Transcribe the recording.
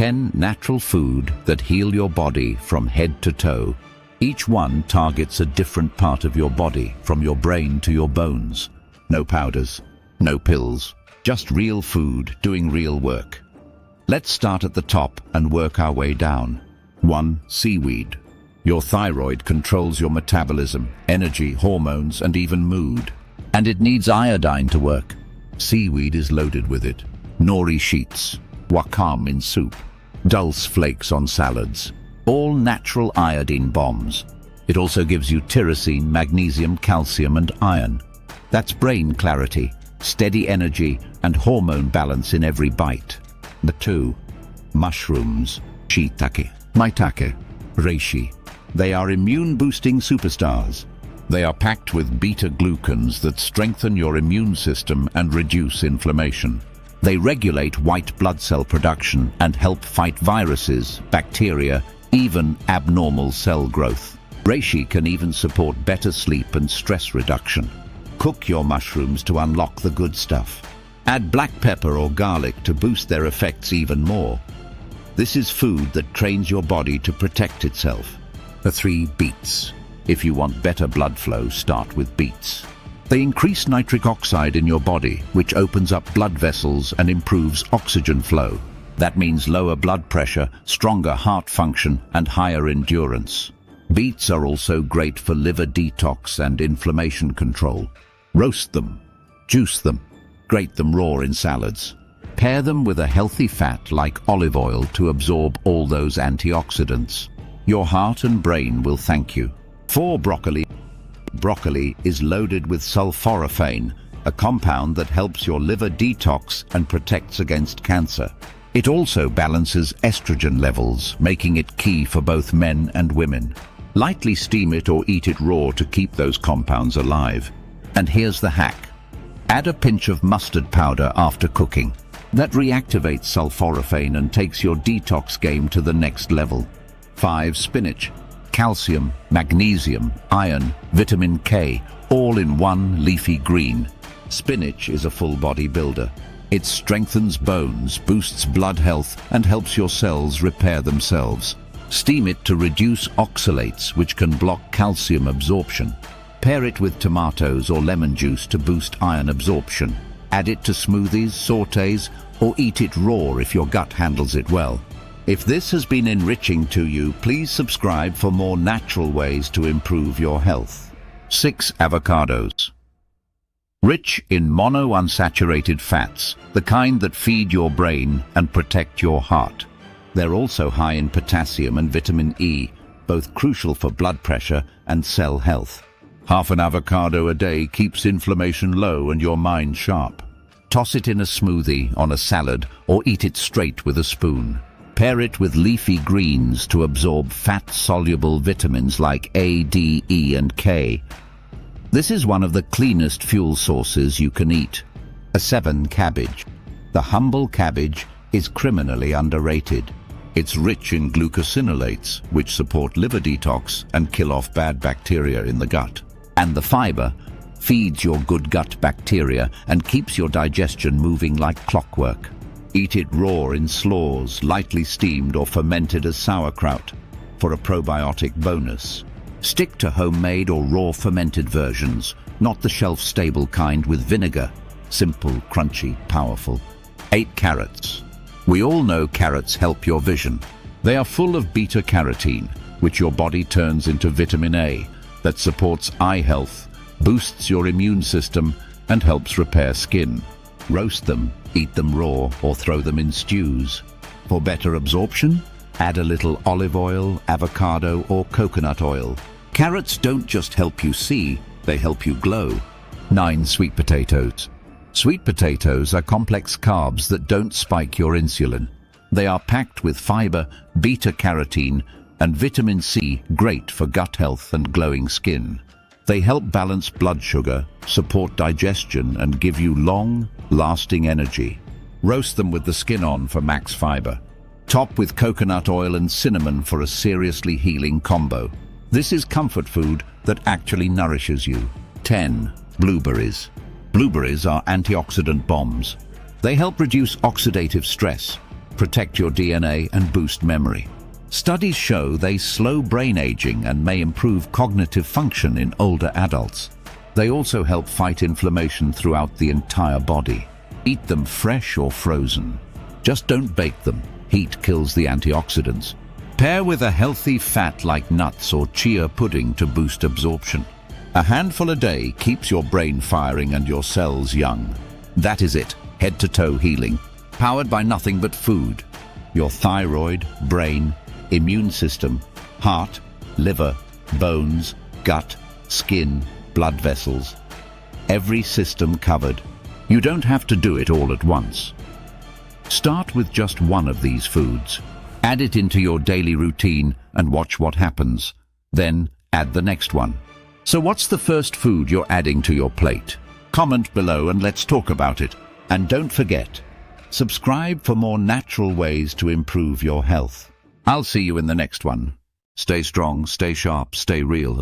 10 natural food that heal your body from head to toe. Each one targets a different part of your body, from your brain to your bones. No powders, no pills, just real food doing real work. Let's start at the top and work our way down. 1. Seaweed. Your thyroid controls your metabolism, energy, hormones, and even mood. And it needs iodine to work. Seaweed is loaded with it. Nori sheets, wakam in soup, dulse flakes on salads. All natural iodine bombs. It also gives you tyrosine, magnesium, calcium, and iron. That's brain clarity, steady energy, and hormone balance in every bite. The 2. Mushrooms. Shiitake, maitake, reishi. They are immune-boosting superstars. They are packed with beta-glucans that strengthen your immune system and reduce inflammation. They regulate white blood cell production and help fight viruses, bacteria, even abnormal cell growth. Reishi can even support better sleep and stress reduction. Cook your mushrooms to unlock the good stuff. Add black pepper or garlic to boost their effects even more. This is food that trains your body to protect itself. The 3. Beets. If you want better blood flow, start with beets. They increase nitric oxide in your body, which opens up blood vessels and improves oxygen flow. That means lower blood pressure, stronger heart function, and higher endurance. Beets are also great for liver detox and inflammation control. Roast them, juice them, grate them raw in salads. Pair them with a healthy fat like olive oil to absorb all those antioxidants. Your heart and brain will thank you. 4. Broccoli. Broccoli is loaded with sulforaphane, a compound that helps your liver detox and protects against cancer. It also balances estrogen levels, making it key for both men and women. Lightly steam it or eat it raw to keep those compounds alive. And here's the hack. Add a pinch of mustard powder after cooking. That reactivates sulforaphane and takes your detox game to the next level. 5. Spinach. Calcium, magnesium, iron, vitamin K, all in one leafy green. Spinach is a full body builder. It strengthens bones, boosts blood health, and helps your cells repair themselves. Steam it to reduce oxalates, which can block calcium absorption. Pair it with tomatoes or lemon juice to boost iron absorption. Add it to smoothies, sautés, or eat it raw if your gut handles it well. If this has been enriching to you, please subscribe for more natural ways to improve your health. 6. Avocados. Rich in monounsaturated fats, the kind that feed your brain and protect your heart. They're also high in potassium and vitamin E, both crucial for blood pressure and cell health. Half an avocado a day keeps inflammation low and your mind sharp. Toss it in a smoothie, on a salad, or eat it straight with a spoon. Pair it with leafy greens to absorb fat-soluble vitamins like A, D, E, and K. This is one of the cleanest fuel sources you can eat. 7. Cabbage. The humble cabbage is criminally underrated. It's rich in glucosinolates, which support liver detox and kill off bad bacteria in the gut. And the fiber feeds your good gut bacteria and keeps your digestion moving like clockwork. Eat it raw in slaws, lightly steamed or fermented as sauerkraut for a probiotic bonus. Stick to homemade or raw fermented versions, not the shelf-stable kind with vinegar. Simple, crunchy, powerful. 8. Carrots. We all know carrots help your vision. They are full of beta-carotene, which your body turns into vitamin A, that supports eye health, boosts your immune system, and helps repair skin. Roast them, eat them raw, or throw them in stews. For better absorption, add a little olive oil, avocado, or coconut oil. Carrots don't just help you see, they help you glow. 9. Sweet potatoes. Sweet potatoes are complex carbs that don't spike your insulin. They are packed with fiber, beta-carotene, and vitamin C, great for gut health and glowing skin. They help balance blood sugar, support digestion, and give you long, lasting energy. Roast them with the skin on for max fiber. Top with coconut oil and cinnamon for a seriously healing combo. This is comfort food that actually nourishes you. 10. Blueberries. Blueberries are antioxidant bombs. They help reduce oxidative stress, protect your DNA, and boost memory. Studies show they slow brain aging and may improve cognitive function in older adults. They also help fight inflammation throughout the entire body. Eat them fresh or frozen. Just don't bake them. Heat kills the antioxidants. Pair with a healthy fat like nuts or chia pudding to boost absorption. A handful a day keeps your brain firing and your cells young. That is it, head-to-toe healing, powered by nothing but food. Your thyroid, brain, immune system, heart, liver, bones, gut, skin, blood vessels. Every system covered. You don't have to do it all at once. Start with just one of these foods. Add it into your daily routine and watch what happens. Then add the next one. So what's the first food you're adding to your plate? Comment below and let's talk about it. And don't forget, subscribe for more natural ways to improve your health. I'll see you in the next one. Stay strong, stay sharp, stay real.